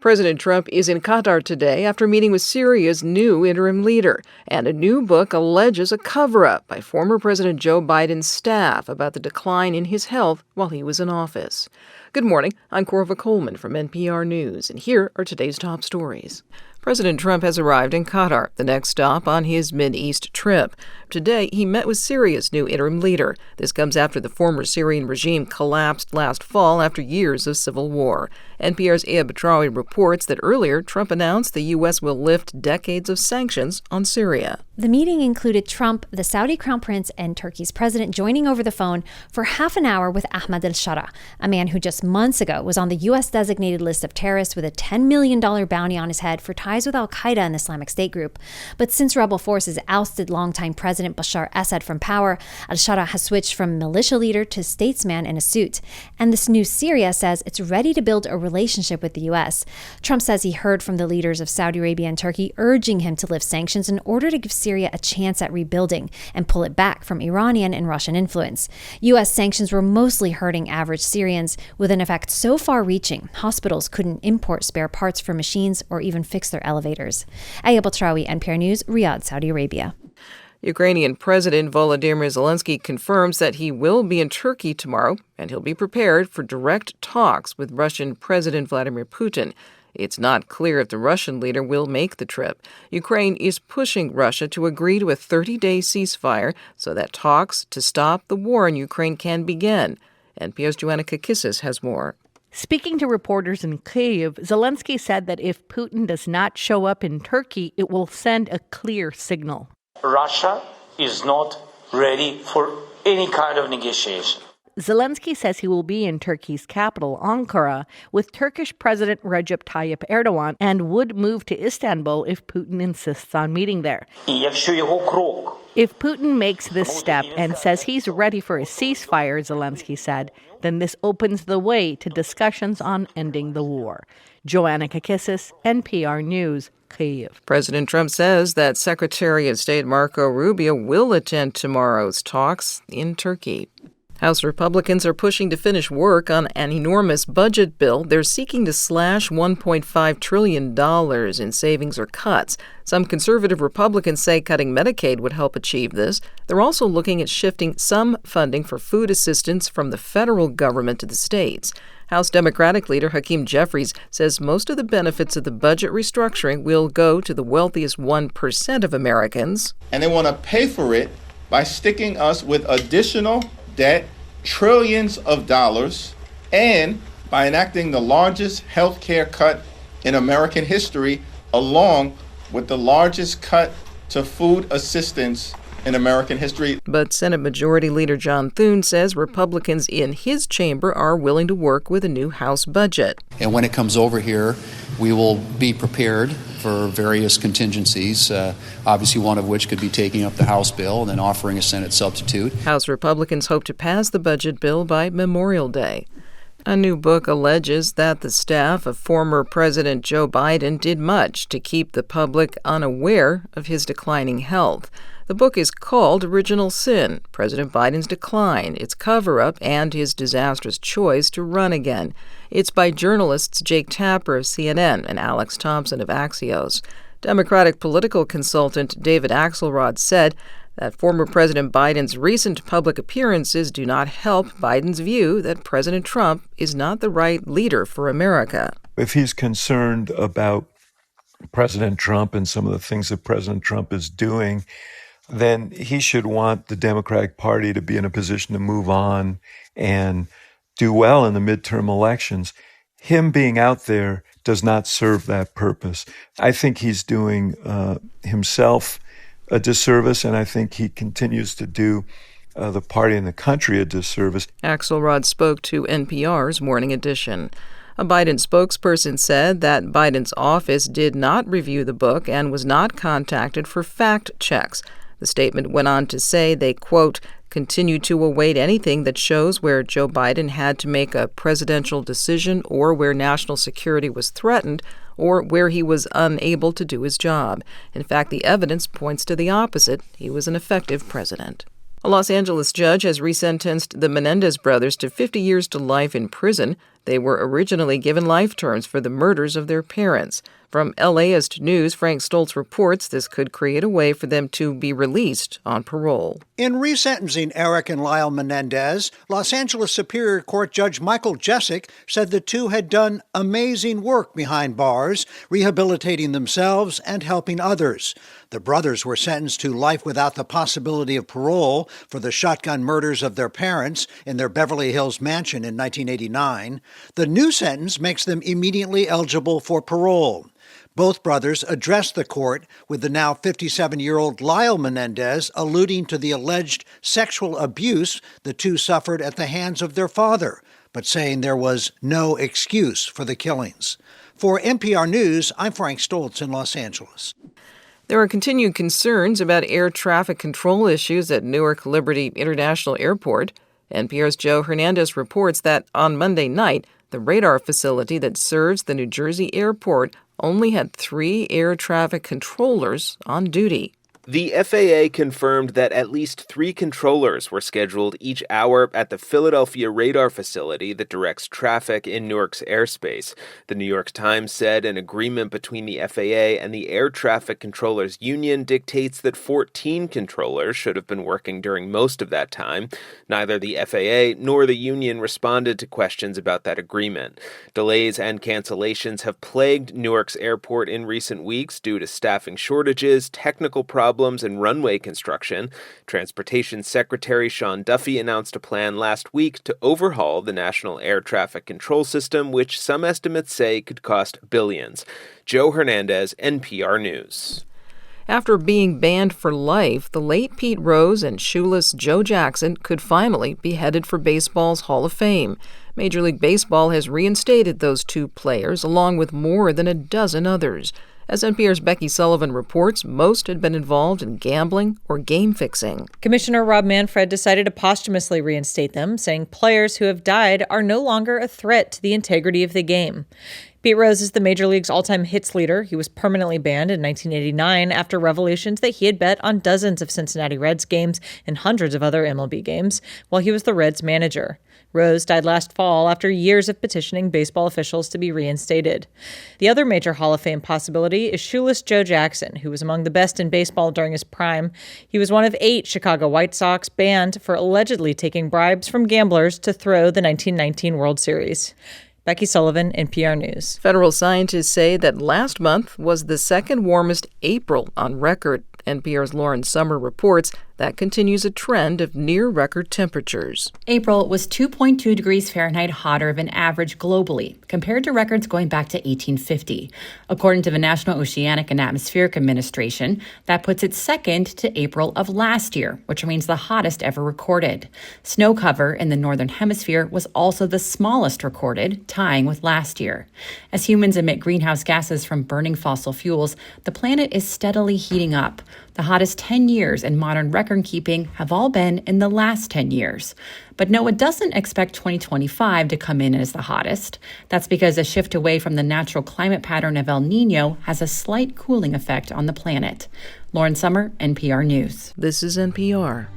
President Trump is in Qatar today after meeting with Syria's new interim leader. And a new book alleges a cover-up by former President Joe Biden's staff about the decline in his health while he was in office. Good morning. I'm Corva Coleman from NPR News, and here are today's top stories. President Trump has arrived in Qatar, the next stop on his Mideast trip. Today, he met with Syria's new interim leader. This comes after the former Syrian regime collapsed last fall after years of civil war. NPR's Aljaloud reports that earlier, Trump announced the U.S. will lift decades of sanctions on Syria. The meeting included Trump, the Saudi crown prince, and Turkey's president joining over the phone for half an hour with al-Sharaa, a man who just months ago was on the U.S. designated list of terrorists with a $10 million bounty on his head for ties with al-Qaeda and Islamic State group. But since rebel forces ousted longtime President Bashar Assad from power, al-Sharaa has switched from militia leader to statesman in a suit. And this new Syria says it's ready to build a relationship with the U.S. Trump says he heard from the leaders of Saudi Arabia and Turkey urging him to lift sanctions in order to give Syria a chance at rebuilding and pull it back from Iranian and Russian influence. U.S. sanctions were mostly hurting average Syrians, with an effect so far-reaching, hospitals couldn't import spare parts for machines or even fix their elevators. Aljaloud, NPR News, Riyadh, Saudi Arabia. Ukrainian President Volodymyr Zelenskyy confirms that he will be in Turkey tomorrow, and he'll be prepared for direct talks with Russian President Vladimir Putin. It's not clear if the Russian leader will make the trip. Ukraine is pushing Russia to agree to a 30-day ceasefire so that talks to stop the war in Ukraine can begin. NPR's Joanna Kakissis has more. Speaking to reporters in Kyiv, Zelenskyy said that if Putin does not show up in Turkey, it will send a clear signal. Russia is not ready for any kind of negotiation. Zelenskyy says he will be in Turkey's capital, Ankara, with Turkish President Recep Tayyip Erdogan and would move to Istanbul if Putin insists on meeting there. If Putin makes this step and says he's ready for a ceasefire, Zelenskyy said, then this opens the way to discussions on ending the war. Joanna Kakissis, NPR News, Kyiv. President Trump says that Secretary of State Marco Rubio will attend tomorrow's talks in Turkey. House Republicans are pushing to finish work on an enormous budget bill. They're seeking to slash $1.5 trillion in savings or cuts. Some conservative Republicans say cutting Medicaid would help achieve this. They're also looking at shifting some funding for food assistance from the federal government to the states. House Democratic leader Hakeem Jeffries says most of the benefits of the budget restructuring will go to the wealthiest 1% of Americans. And they want to pay for it by sticking us with additional debt, trillions of dollars, and by enacting the largest health care cut in American history, along with the largest cut to food assistance in American history. But Senate Majority Leader John Thune says Republicans in his chamber are willing to work with a new House budget. And when it comes over here, we will be prepared for various contingencies, obviously one of which could be taking up the House bill and then offering a Senate substitute. House Republicans hope to pass the budget bill by Memorial Day. A new book alleges that the staff of former President Joe Biden did much to keep the public unaware of his declining health. The book is called Original Sin: President Biden's Decline, Its Cover-Up, and His Disastrous Choice to Run Again. It's by journalists Jake Tapper of CNN and Alex Thompson of Axios. Democratic political consultant David Axelrod said that former President Biden's recent public appearances do not help Biden's view that President Trump is not the right leader for America. If he's concerned about President Trump and some of the things that President Trump is doing, then he should want the Democratic Party to be in a position to move on and do well in the midterm elections. Him being out there does not serve that purpose. I think he's doing himself a disservice, and I think he continues to do the party and the country a disservice. Axelrod spoke to NPR's Morning Edition. A Biden spokesperson said that Biden's office did not review the book and was not contacted for fact checks. The statement went on to say they, quote, continue to await anything that shows where Joe Biden had to make a presidential decision or where national security was threatened or where he was unable to do his job. In fact, the evidence points to the opposite. He was an effective president. A Los Angeles judge has resentenced the Menendez brothers to 50 years to life in prison. They were originally given life terms for the murders of their parents. From LAist News, Frank Stoltz reports this could create a way for them to be released on parole. In resentencing Eric and Lyle Menendez, Los Angeles Superior Court Judge Michael Jessic said the two had done amazing work behind bars, rehabilitating themselves and helping others. The brothers were sentenced to life without the possibility of parole for the shotgun murders of their parents in their Beverly Hills mansion in 1989. The new sentence makes them immediately eligible for parole. Both brothers addressed the court, with the now 57-year-old Lyle Menendez alluding to the alleged sexual abuse the two suffered at the hands of their father, but saying there was no excuse for the killings. For NPR News, I'm Frank Stoltz in Los Angeles. There are continued concerns about air traffic control issues at Newark Liberty International Airport. NPR's Joe Hernandez reports that on Monday night, the radar facility that serves the New Jersey airport only had 3 air traffic controllers on duty. The FAA confirmed that at least 3 controllers were scheduled each hour at the Philadelphia radar facility that directs traffic in Newark's airspace. The New York Times said an agreement between the FAA and the Air Traffic Controllers Union dictates that 14 controllers should have been working during most of that time. Neither the FAA nor the union responded to questions about that agreement. Delays and cancellations have plagued Newark's airport in recent weeks due to staffing shortages, technical problems, and runway construction. Transportation Secretary Sean Duffy announced a plan last week to overhaul the National Air Traffic Control System, which some estimates say could cost billions. Joe Hernandez, NPR News. After being banned for life, the late Pete Rose and shoeless Joe Jackson could finally be headed for baseball's Hall of Fame. Major League Baseball has reinstated those 2 players, along with more than a dozen others. As NPR's Becky Sullivan reports, most had been involved in gambling or game fixing. Commissioner Rob Manfred decided to posthumously reinstate them, saying players who have died are no longer a threat to the integrity of the game. Pete Rose is the Major League's all-time hits leader. He was permanently banned in 1989 after revelations that he had bet on dozens of Cincinnati Reds games and hundreds of other MLB games while he was the Reds manager. Rose died last fall after years of petitioning baseball officials to be reinstated. The other major Hall of Fame possibility is shoeless Joe Jackson, who was among the best in baseball during his prime. He was one of 8 Chicago White Sox banned for allegedly taking bribes from gamblers to throw the 1919 World Series. Becky Sullivan, NPR News. Federal scientists say that last month was the second warmest April on record. NPR's Lauren Summer reports that continues a trend of near-record temperatures. April was 2.2 degrees Fahrenheit hotter than average globally, compared to records going back to 1850. According to the National Oceanic and Atmospheric Administration, that puts it second to April of last year, which remains the hottest ever recorded. Snow cover in the Northern Hemisphere was also the smallest recorded, tying with last year. As humans emit greenhouse gases from burning fossil fuels, the planet is steadily heating up. The hottest 10 years in modern record-keeping have all been in the last 10 years. But NOAA doesn't expect 2025 to come in as the hottest. That's because a shift away from the natural climate pattern of El Niño has a slight cooling effect on the planet. Lauren Summer, NPR News. This is NPR.